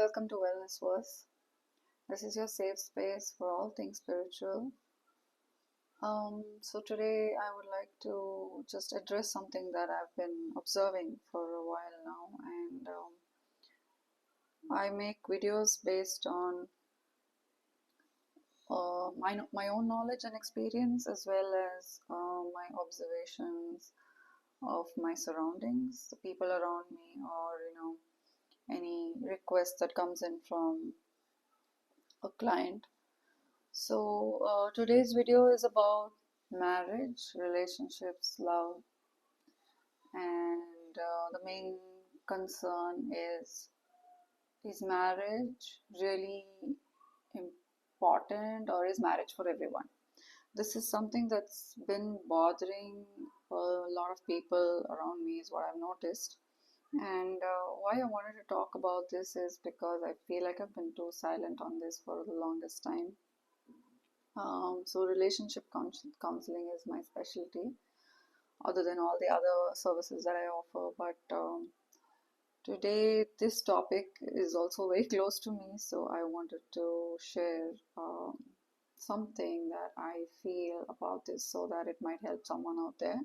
Welcome to Wellness Verse. This is your safe space for all things spiritual. So today I would like to just address something that I've been observing for a while now, and I make videos based on my own knowledge and experience, as well as my observations of my surroundings, the people around me, or any request that comes in from a client. So today's video is about marriage, relationships, love, and the main concern is marriage really important, or is marriage for everyone? This is something that's been bothering a lot of people around me, is what I've noticed. And why I wanted to talk about this is because I feel like I've been too silent on this for the longest time. So relationship counseling is my specialty, other than all the other services that I offer. But today this topic is also very close to me, so I wanted to share something that I feel about this, so that it might help someone out there.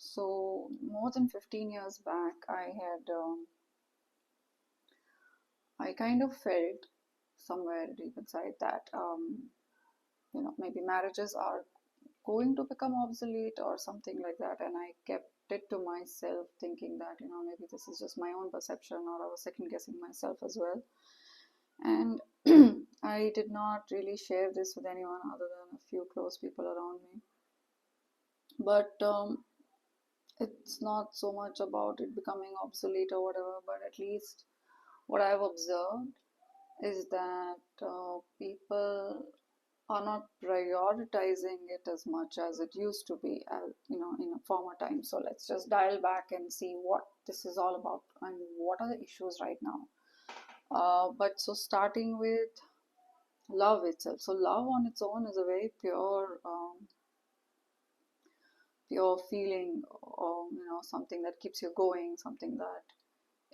So more than 15 years back, I kind of felt somewhere deep inside that maybe marriages are going to become obsolete or something like that, and I kept it to myself, thinking that maybe this is just my own perception, or I was second guessing myself as well. And I did not really share this with anyone other than a few close people around me. But it's not so much about it becoming obsolete or whatever, but at least what I've observed is that people are not prioritizing it as much as it used to be, in a former time. So let's just dial back and see what this is all about and what are the issues right now. But so starting with love itself. So love on its own is a very pure feeling, or something that keeps you going, something that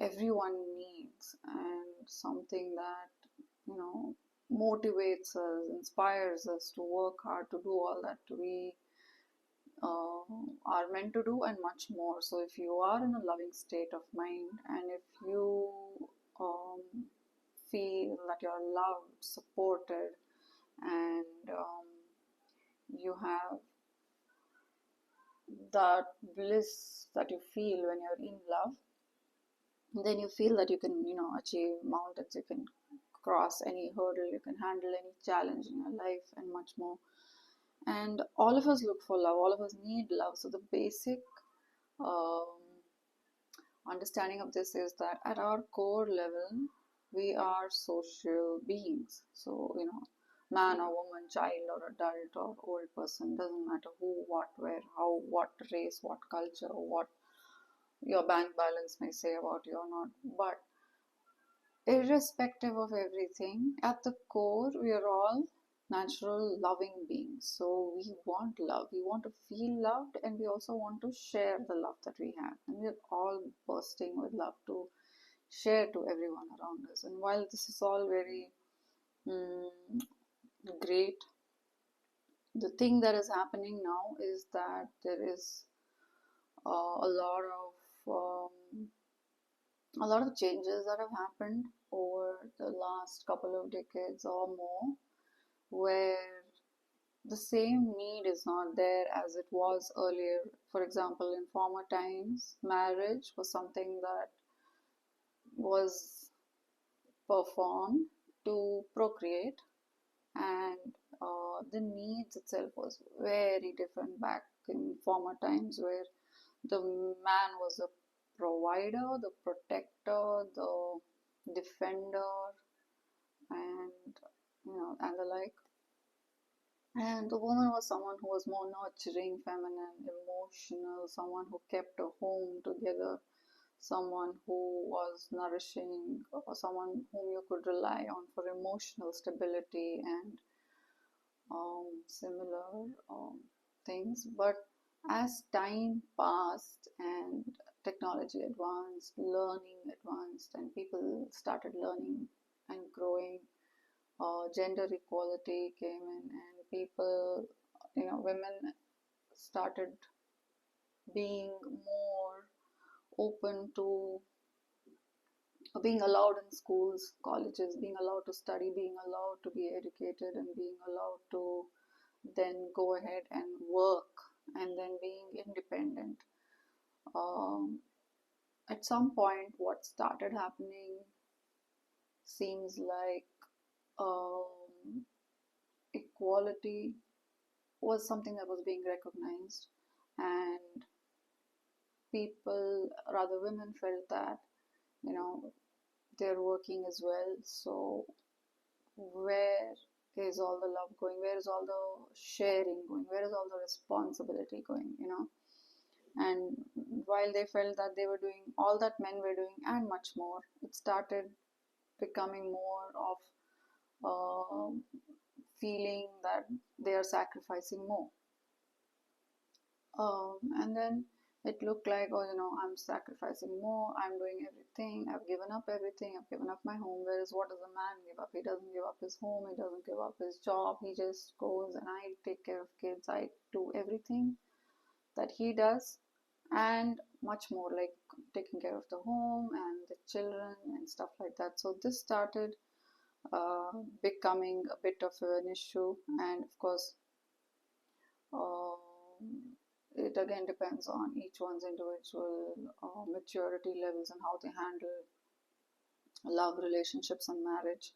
everyone needs, and something that motivates us, inspires us to work hard, to do all that we are meant to do, and much more. So if you are in a loving state of mind, and if you um, feel that you're loved, supported, and you have that bliss that you feel when you're in love, then you feel that you can achieve mountains, you can cross any hurdle, you can handle any challenge in your life, and much more. And all of us look for love, all of us need love. So the basic um, understanding of this is that at our core level, we are social beings. So man or woman, child or adult or old person, doesn't matter who, what, where, how, what race, what culture, what your bank balance may say about you or not. But irrespective of everything, at the core, we are all natural loving beings. So we want love, we want to feel loved, and we also want to share the love that we have. And we're all bursting with love to share to everyone around us. And while this is all very great, the thing that is happening now is that there is a lot of changes that have happened over the last couple of decades or more, where the same need is not there as it was earlier. For example, in former times, marriage was something that was performed to procreate, and the needs itself was very different back in former times, where the man was a provider, the protector, the defender, and and the like. And the woman was someone who was more nurturing, feminine, emotional, someone who kept a home together, someone who was nourishing, or someone whom you could rely on for emotional stability and similar things. But as time passed and technology advanced, learning advanced, and people started learning and growing. Gender equality came in, and people, women started being more open to being allowed in schools, colleges, being allowed to study, being allowed to be educated, and being allowed to then go ahead and work, and then being independent. Um, at some point, what started happening seems like equality was something that was being recognized, and people, rather women, felt that you know they're working as well. So where is all the love going? Where is all the sharing going? Where is all the responsibility going? And while they felt that they were doing all that men were doing and much more, it started becoming more of feeling that they are sacrificing more. And then it looked like, oh, I'm sacrificing more, I'm doing everything, I've given up everything, I've given up my home. Whereas what does a man give up? He doesn't give up his home, he doesn't give up his job, he just goes and I take care of kids, I do everything that he does, and much more, like taking care of the home and the children and stuff like that. So this started becoming a bit of an issue, and of course, it again depends on each one's individual maturity levels and how they handle love, relationships, and marriage.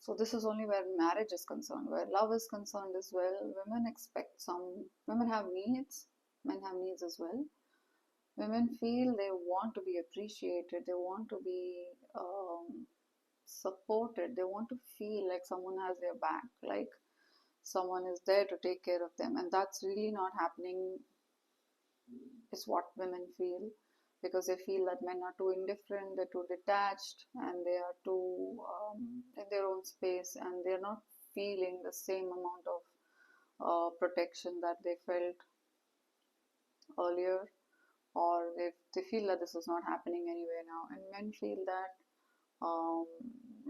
So this is only where marriage is concerned. Where love is concerned as well, women have needs, men have needs as well. Women feel they want to be appreciated, they want to be supported, they want to feel like someone has their back, like someone is there to take care of them, and that's really not happening, is what women feel, because they feel that men are too indifferent, they're too detached, and they are too in their own space, and they're not feeling the same amount of protection that they felt earlier, or they feel that this is not happening anywhere now. And men feel that um,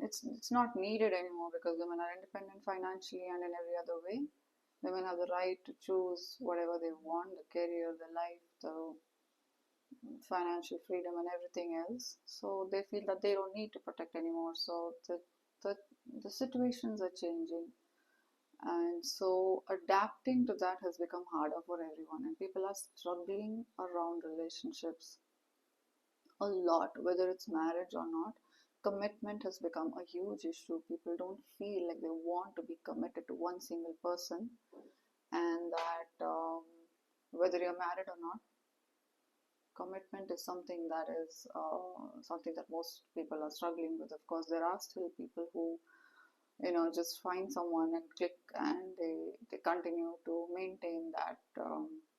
it's not needed anymore because women are independent financially and in every other way. Women have the right to choose whatever they want, the career, the life, the financial freedom, and everything else. So they feel that they don't need to protect anymore. So the, the situations are changing. And so adapting to that has become harder for everyone. And people are struggling around relationships a lot, whether it's marriage or not. Commitment has become a huge issue. People don't feel like they want to be committed to one single person, and that whether you're married or not, commitment is something that is something that most people are struggling with. Of course, there are still people who just find someone and click, and they continue to maintain that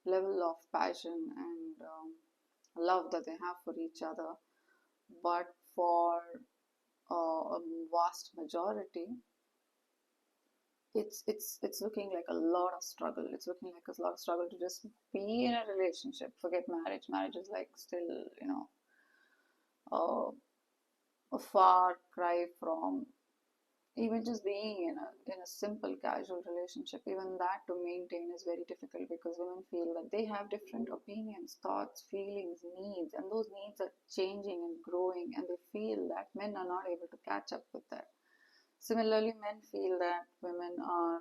level of passion and love that they have for each other. But for a vast majority, it's looking like a lot of struggle. It's looking like a lot of struggle to just be in a relationship. Forget marriage. Marriage is like still, uh, a far cry from even just being in a simple casual relationship. Even that to maintain is very difficult because women feel that they have different opinions, thoughts, feelings, needs, and those needs are changing and growing, and they feel that men are not able to catch up with that. Similarly, men feel that women are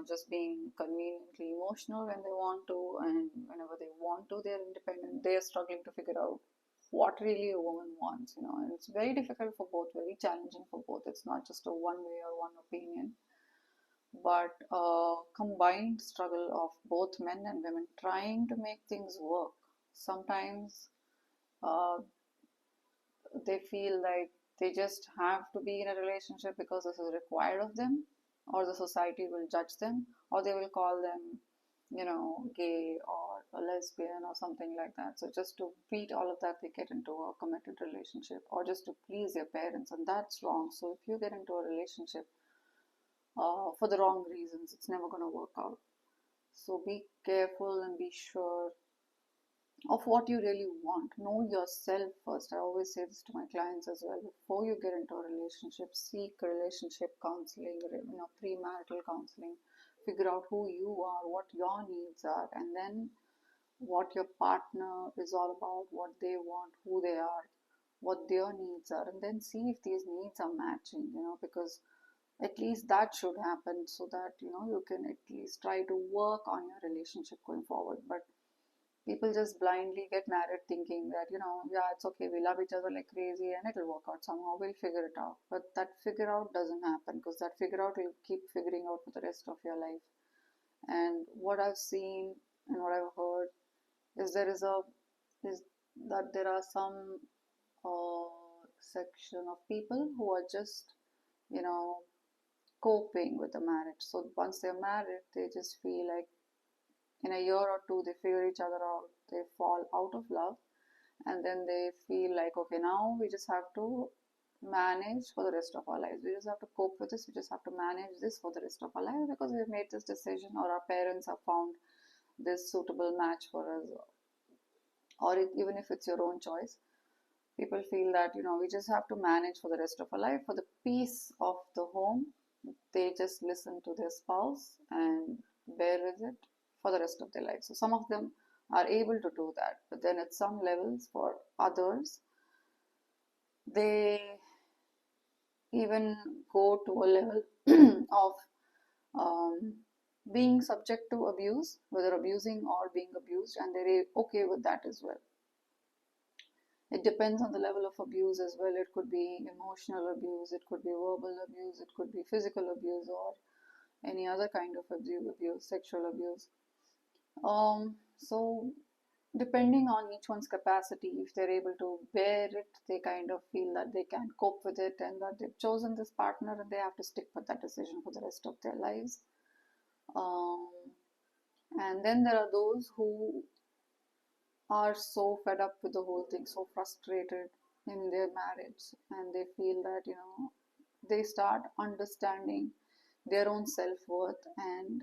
just being conveniently emotional when they want to, and whenever they want to, they're independent. They're struggling to figure out what really a woman wants, and it's very difficult for both, very challenging for both. It's not just a one way or one opinion, but a combined struggle of both men and women trying to make things work. Sometimes uh, they feel like they just have to be in a relationship because this is required of them, or the society will judge them, or they will call them, gay or a lesbian or something like that. So just to beat all of that, they get into a committed relationship, or just to please their parents, and that's wrong. So if you get into a relationship for the wrong reasons, it's never going to work out. So be careful and be sure of what you really want. Know yourself first. I always say this to my clients as well. Before you get into a relationship, seek relationship counseling, premarital counseling. Figure out who you are, what your needs are, and then what your partner is all about, what they want, who they are, what their needs are, and then see if these needs are matching, because at least that should happen so that you can at least try to work on your relationship going forward. But people just blindly get married thinking that, yeah, it's okay, we love each other like crazy and it'll work out somehow, we'll figure it out. But that figure out doesn't happen, because that figure out will keep figuring out for the rest of your life. And what I've seen and what I've heard is is that there are some section of people who are just, you know, coping with the marriage. So once they're married, they just feel like in a year or two they figure each other out, they fall out of love, and then they feel like, okay, now we just have to manage for the rest of our lives. We just have to cope with this. We just have to manage this for the rest of our lives because we've made this decision, or our parents have found this suitable match for us, or even if it's your own choice. People feel that, we just have to manage for the rest of our life for the peace of the home. They just listen to their spouse and bear with it for the rest of their life. So some of them are able to do that, but then at some levels for others, they even go to a level of um, being subject to abuse, whether abusing or being abused, and they're okay with that as well. It depends on the level of abuse as well. It could be emotional abuse, it could be verbal abuse, it could be physical abuse, or any other kind of abuse, sexual abuse. So depending on each one's capacity, if they're able to bear it, they kind of feel that they can cope with it and that they've chosen this partner and they have to stick with that decision for the rest of their lives. Um, and then there are those who are so fed up with the whole thing, so frustrated in their marriage, and they feel that, they start understanding their own self-worth, and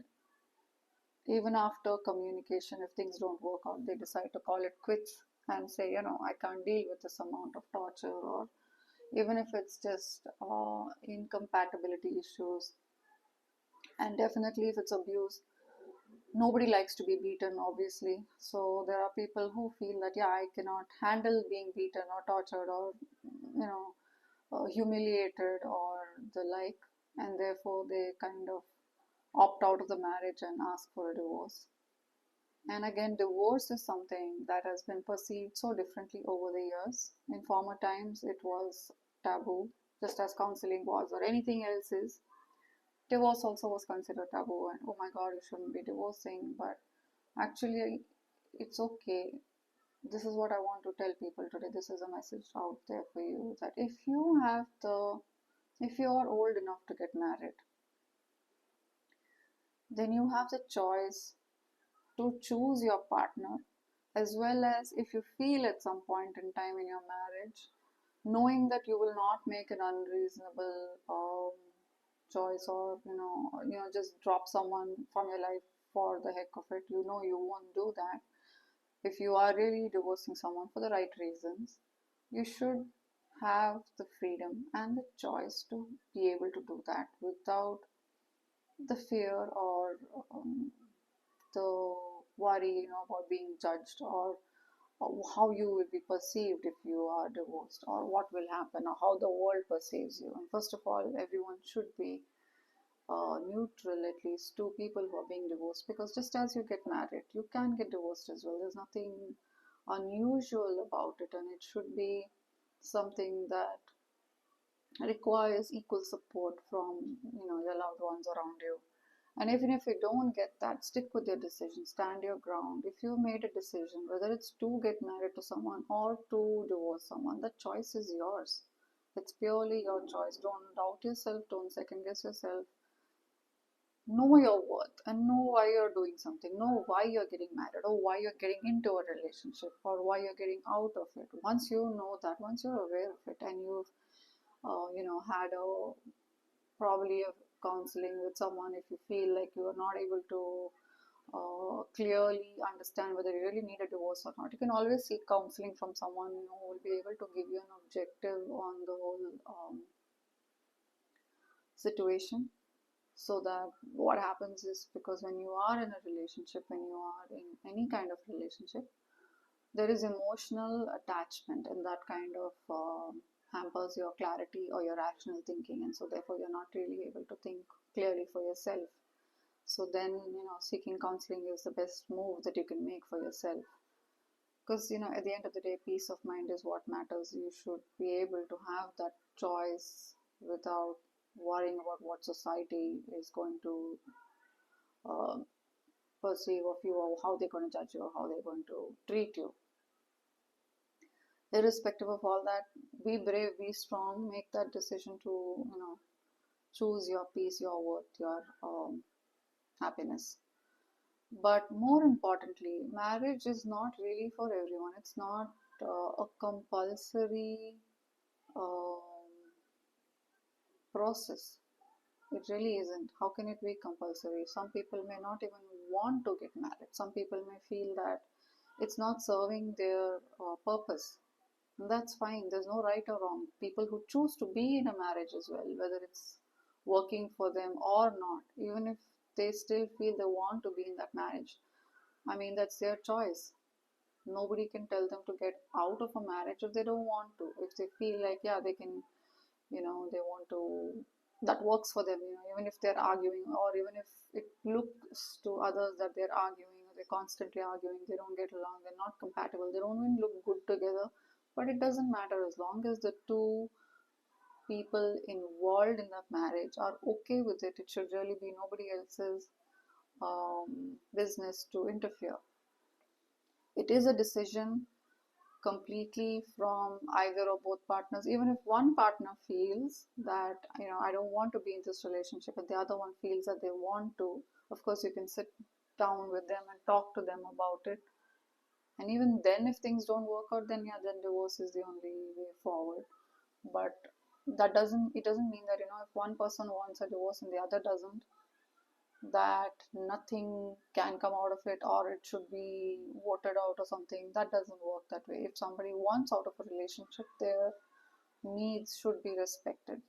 even after communication, if things don't work out, they decide to call it quits and say, I can't deal with this amount of torture, or even if it's just incompatibility issues. And definitely if it's abuse, nobody likes to be beaten, obviously. So there are people who feel that, yeah, I cannot handle being beaten or tortured or, humiliated or the like, and therefore they kind of opt out of the marriage and ask for a divorce. And again, divorce is something that has been perceived so differently over the years. In former times, it was taboo, just as counseling was or anything else is. Divorce also was considered taboo, and oh my god, you shouldn't be divorcing. But actually, it's okay. This is what I want to tell people today. This is a message out there for you, that if you are old enough to get married, then you have the choice to choose your partner, as well as if you feel at some point in time in your marriage, knowing that you will not make an unreasonable choice, or just drop someone from your life for the heck of it. You won't do that. If you are really divorcing someone for the right reasons, you should have the freedom and the choice to be able to do that without the fear or the worry, about being judged, or how you will be perceived if you are divorced, or what will happen, or how the world perceives you. And first of all, everyone should be neutral, at least to people who are being divorced, because just as you get married, you can get divorced as well. There's nothing unusual about it, and it should be something that requires equal support from your loved ones around you. And even if you don't get that, stick with your decision, stand your ground. If you made a decision, whether it's to get married to someone or to divorce someone, the choice is yours. It's purely your choice. Don't doubt yourself, don't second guess yourself. Know your worth and know why you're doing something. Know why you're getting married, or why you're getting into a relationship, or why you're getting out of it. Once you know that, once you're aware of it, and you've had a probably a counseling with someone, if you feel like you are not able to clearly understand whether you really need a divorce or not. You can always seek counseling from someone, who will be able to give you an objective on the whole situation. So that what happens is, because when you are in a relationship, when you are in any kind of relationship, there is emotional attachment, and that kind of hampers your clarity or your rational thinking, and so therefore you're not really able to think clearly for yourself. So then, seeking counseling is the best move that you can make for yourself, because at the end of the day, peace of mind is what matters. You should be able to have that choice without worrying about what society is going to uh, perceive of you, or how they're going to judge you, or how they're going to treat you. Irrespective of all that, be brave, be strong, make that decision to choose your peace, your worth, your happiness. But more importantly, marriage is not really for everyone. It's not a compulsory um, process. It really isn't. How can it be compulsory? Some people may not even want to get married. Some people may feel that it's not serving their purpose. And that's fine. There's no right or wrong. People who choose to be in a marriage as well, whether it's working for them or not, even if they still feel they want to be in that marriage, I mean, that's their choice. Nobody can tell them to get out of a marriage if they don't want to. If they feel like, yeah, they can, they want to, that works for them, even if they're arguing, or even if it looks to others that they're arguing, or they're constantly arguing, they don't get along, they're not compatible, they don't even look good together. But it doesn't matter, as long as the two people involved in that marriage are okay with it. It should really be nobody else's business to interfere. It is a decision completely from either or both partners. Even if one partner feels that, I don't want to be in this relationship, and the other one feels that they want to, of course you can sit down with them and talk to them about it. And even then, if things don't work out, then yeah, then divorce is the only way forward. But it doesn't mean that, if one person wants a divorce and the other doesn't, that nothing can come out of it, or it should be voted out or something. That doesn't work that way. If somebody wants out of a relationship, their needs should be respected.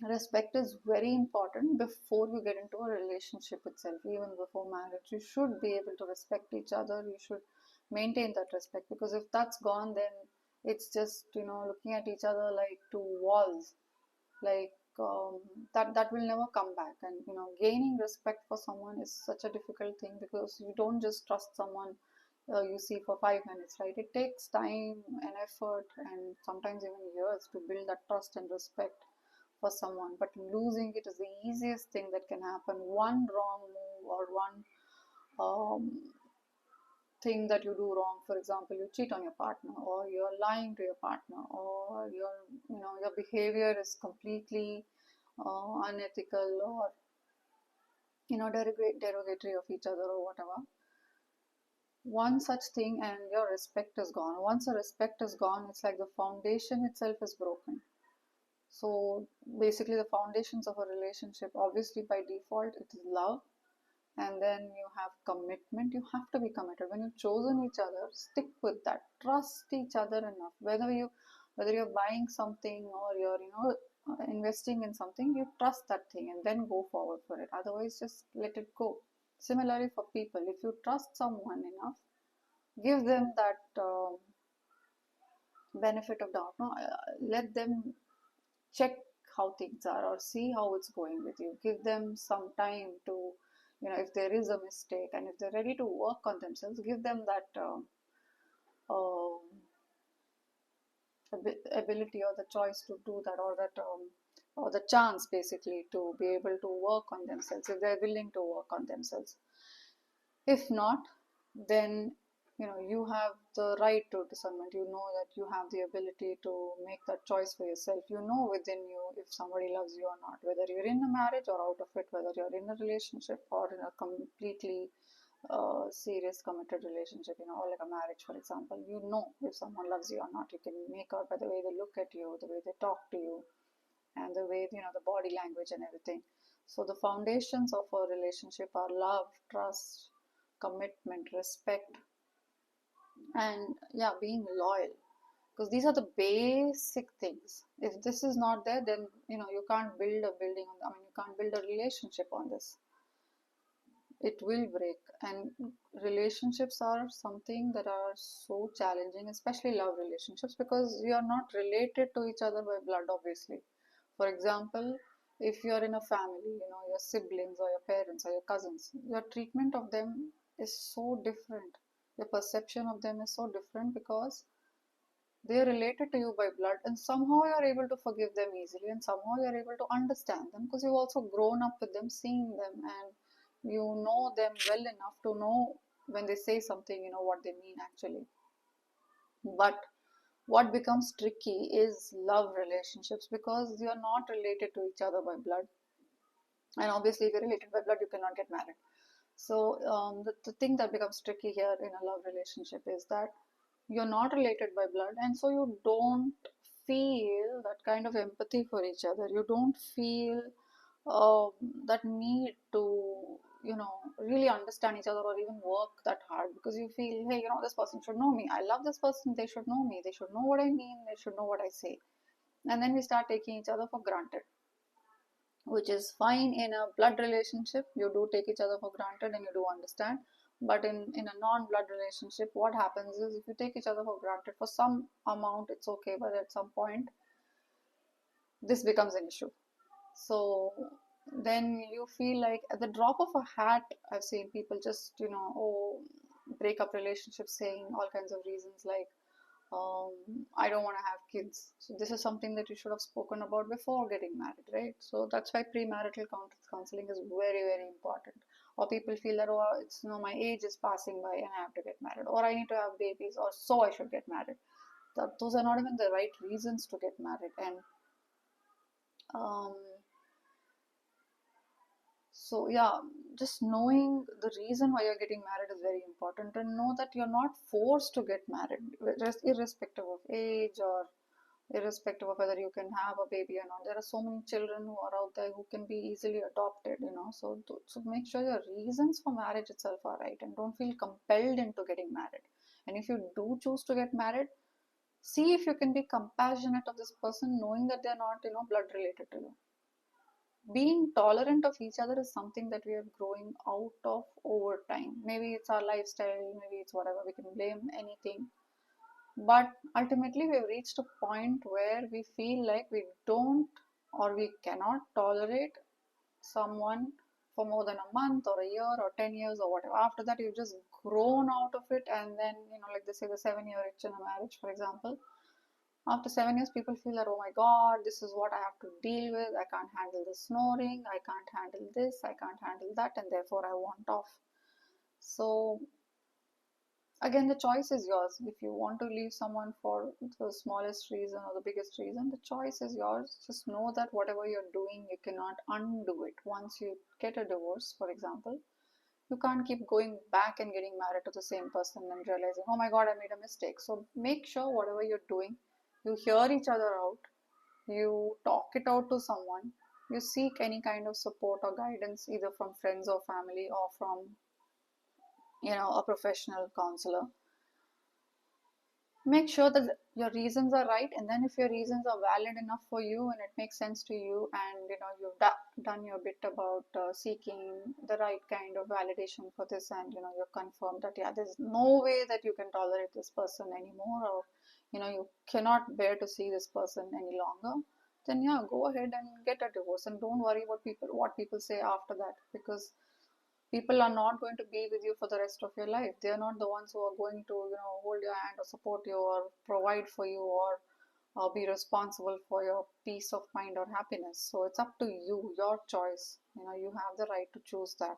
Respect is very important before you get into a relationship itself. Even before marriage, you should be able to respect each other. You should maintain that respect, because if that's gone, then it's just, looking at each other like two walls. Like, that will never come back. And gaining respect for someone is such a difficult thing, because you don't just trust someone you see for 5 minutes, right? It takes time and effort, and sometimes even years, to build that trust and respect for someone. But losing it is the easiest thing that can happen. One wrong move, or one um, thing that you do wrong, for example, you cheat on your partner, or you're lying to your partner, or your behavior is completely unethical, or derogatory of each other, or whatever. One such thing and your respect is gone. Once the respect is gone, it's like the foundation itself is broken. So basically, the foundations of a relationship, obviously by default, it is love, and then you have commitment. You have to be committed. When you've chosen each other, stick with that. Trust each other enough. Whether you're buying something, or you're investing in something, you trust that thing and then go forward for it. Otherwise, just let it go. Similarly, for people, if you trust someone enough, give them that benefit of doubt. No, let them check how things are, or see how it's going with you. Give them some time to, if there is a mistake, and if they're ready to work on themselves, give them that um, ability, or the choice to do that, or that or the chance, basically, to be able to work on themselves, if they're willing to work on themselves. If not, then you have the right to discernment. You know that you have the ability to make that choice for yourself. You know within you if somebody loves you or not, whether you're in a marriage or out of it, whether you're in a relationship or in a completely serious committed relationship, or like a marriage, for example. You know if someone loves you or not. You can make out by the way they look at you, the way they talk to you, and the way, the body language and everything. So the foundations of a relationship are love, trust, commitment, respect, and yeah, being loyal. Because these are the basic things. If this is not there, then you can't build a building on. I mean, you can't build a relationship on this. It will break. And relationships are something that are so challenging, especially love relationships, because you are not related to each other by blood, obviously. For example, if you're in a family, your siblings or your parents or your cousins, your treatment of them is so different. Your perception of them is so different because they are related to you by blood, and somehow you are able to forgive them easily, and somehow you are able to understand them because you've also grown up with them, seeing them, and you know them well enough to know when they say something, what they mean actually. But what becomes tricky is love relationships, because you are not related to each other by blood, and obviously if you're related by blood you cannot get married. So the thing that becomes tricky here in a love relationship is that you're not related by blood, and so you don't feel that kind of empathy for each other. You don't feel uh, that need to really understand each other or even work that hard, because you feel, hey, this person should know me, I love this person, they should know me, they should know what I mean, they should know what I say. And then we start taking each other for granted, which is fine. In a blood relationship you do take each other for granted and you do understand. But in a non-blood relationship, what happens is, if you take each other for granted for some amount, it's okay, but at some point this becomes an issue. So then you feel like at the drop of a hat, I've seen people just break up relationships saying all kinds of reasons like, um, I don't want to have kids. So this is something that you should have spoken about before getting married, right? So that's why premarital counseling is very, very important. Or people feel that, oh, it's my age is passing by and I have to get married, or I need to have babies, or so I should get married. Those are not even the right reasons to get married. And um, so yeah, just knowing the reason why you're getting married is very important, and know that you're not forced to get married, irrespective of age or irrespective of whether you can have a baby or not. There are so many children who are out there who can be easily adopted. So make sure your reasons for marriage itself are right, and don't feel compelled into getting married. And if you do choose to get married, see if you can be compassionate of this person, knowing that they're not, blood related to you. Being tolerant of each other is something that we are growing out of over time. Maybe it's our lifestyle, maybe it's whatever, we can blame anything. But ultimately, we've reached a point where we feel like we don't or we cannot tolerate someone for more than a month or a year or 10 years or whatever. After that, you've just grown out of it. And then, like they say, the 7-year itch in a marriage, for example. After 7 years, people feel that, oh my God, this is what I have to deal with. I can't handle the snoring. I can't handle this. I can't handle that. And therefore, I want off. So, again, the choice is yours. If you want to leave someone for the smallest reason or the biggest reason, the choice is yours. Just know that whatever you're doing, you cannot undo it. Once you get a divorce, for example, you can't keep going back and getting married to the same person and realizing, oh my God, I made a mistake. So make sure whatever you're doing, you hear each other out, you talk it out to someone, you seek any kind of support or guidance, either from friends or family or from a professional counselor. Make sure that your reasons are right, and then if your reasons are valid enough for you and it makes sense to you, and you've done your bit about seeking the right kind of validation for this, and you're confirmed that, yeah, there's no way that you can tolerate this person anymore, or you cannot bear to see this person any longer, then yeah, go ahead and get a divorce, and don't worry what people say after that, because people are not going to be with you for the rest of your life. They are not the ones who are going to hold your hand or support you or provide for you, or be responsible for your peace of mind or happiness. So it's up to you, your choice. You have the right to choose that.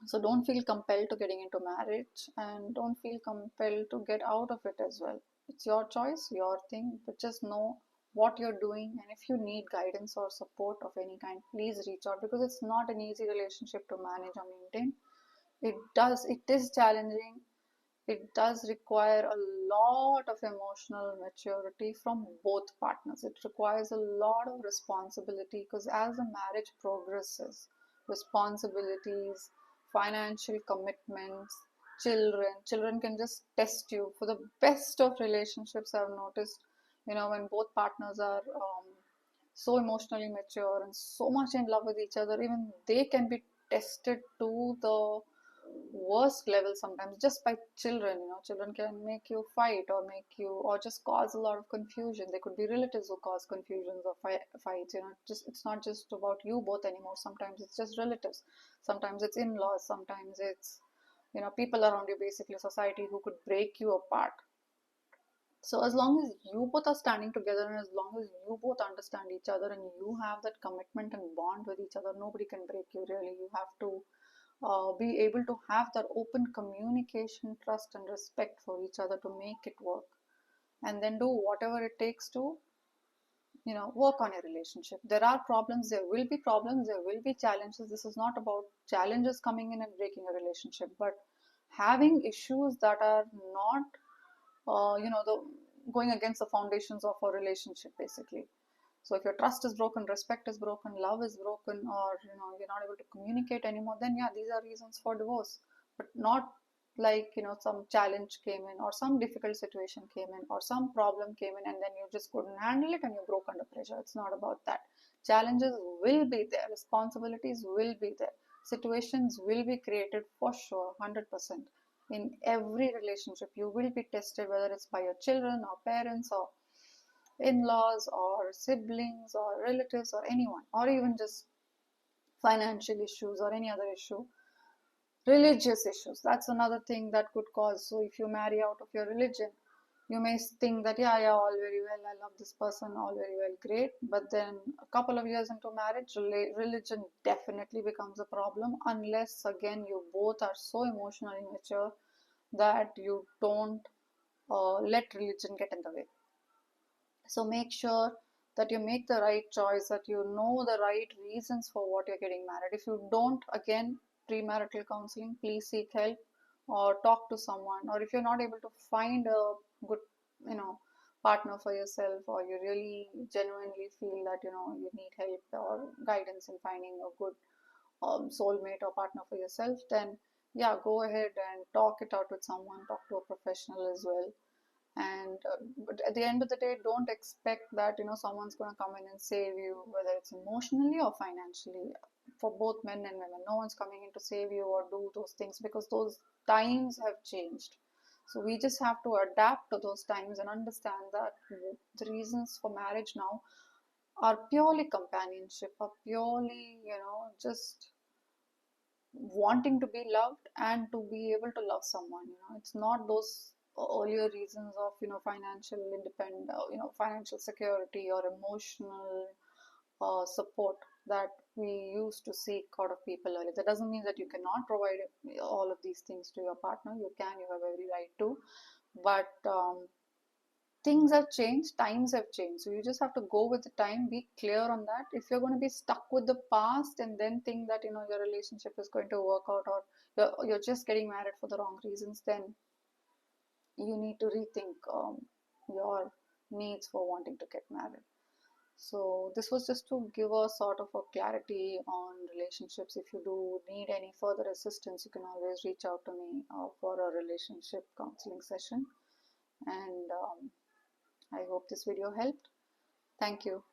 So don't feel compelled to getting into marriage, and don't feel compelled to get out of it as well. It's your choice, your thing, but just know what you're doing. And if you need guidance or support of any kind, please reach out, because it's not an easy relationship to manage or maintain. It is challenging. it does require a lot of emotional maturity from both partners. It requires a lot of responsibility because as the marriage progresses, responsibilities, financial commitments, children can just test you. For the best of relationships, I've noticed, when both partners are so emotionally mature and so much in love with each other, even they can be tested to the worst level sometimes just by children. Children can make you fight or just cause a lot of confusion. There could be relatives who cause confusions or fights. Just it's not just about you both anymore. Sometimes it's just relatives, sometimes it's in-laws, sometimes it's people around you, basically society, who could break you apart. So as long as you both are standing together and as long as you both understand each other and you have that commitment and bond with each other, nobody can break you really. You have to be able to have that open communication, trust and respect for each other to make it work, and then do whatever it takes to work on your relationship. There are problems, there will be problems, there will be challenges. This is not about challenges coming in and breaking a relationship, but having issues that are not the going against the foundations of a relationship, basically. So if your trust is broken, respect is broken, love is broken, or you're not able to communicate anymore, then yeah, these are reasons for divorce. But not like some challenge came in or some difficult situation came in or some problem came in and then you just couldn't handle it and you broke under pressure. It's not about that. Challenges will be there, responsibilities will be there, situations will be created for sure, 100%. In every relationship you will be tested, whether it's by your children or parents or in-laws or siblings or relatives or anyone, or even just financial issues or any other issue. Religious issues, that's another thing that could cause. So if you marry out of your religion, you may think that yeah, all very well, I love this person, all very well, great, but then a couple of years into marriage, religion definitely becomes a problem, unless again you both are so emotionally mature that you don't let religion get in the way. So make sure that you make the right choice, that you know the right reasons for what you're getting married. If you don't, again, premarital counseling, please seek help or talk to someone. Or if you're not able to find a good, partner for yourself, or you really genuinely feel that you need help or guidance in finding a good soulmate or partner for yourself, then yeah, go ahead and talk it out with someone, talk to a professional as well. And but at the end of the day, don't expect that someone's going to come in and save you, whether it's emotionally or financially. For both men and women, no one's coming in to save you or do those things, because those times have changed. So we just have to adapt to those times and understand that the reasons for marriage now are purely companionship, are purely just wanting to be loved and to be able to love someone. It's not those earlier reasons of financial independence, financial security or emotional support that we used to seek out of people earlier. That doesn't mean that you cannot provide all of these things to your partner. You can, you have every right to, but things have changed, times have changed. So you just have to go with the time, be clear on that. If you're going to be stuck with the past and then think that your relationship is going to work out, or you're just getting married for the wrong reasons, then you need to rethink your needs for wanting to get married. So this was just to give a sort of a clarity on relationships. If you do need any further assistance, you can always reach out to me for a relationship counseling session. And I hope this video helped. Thank you.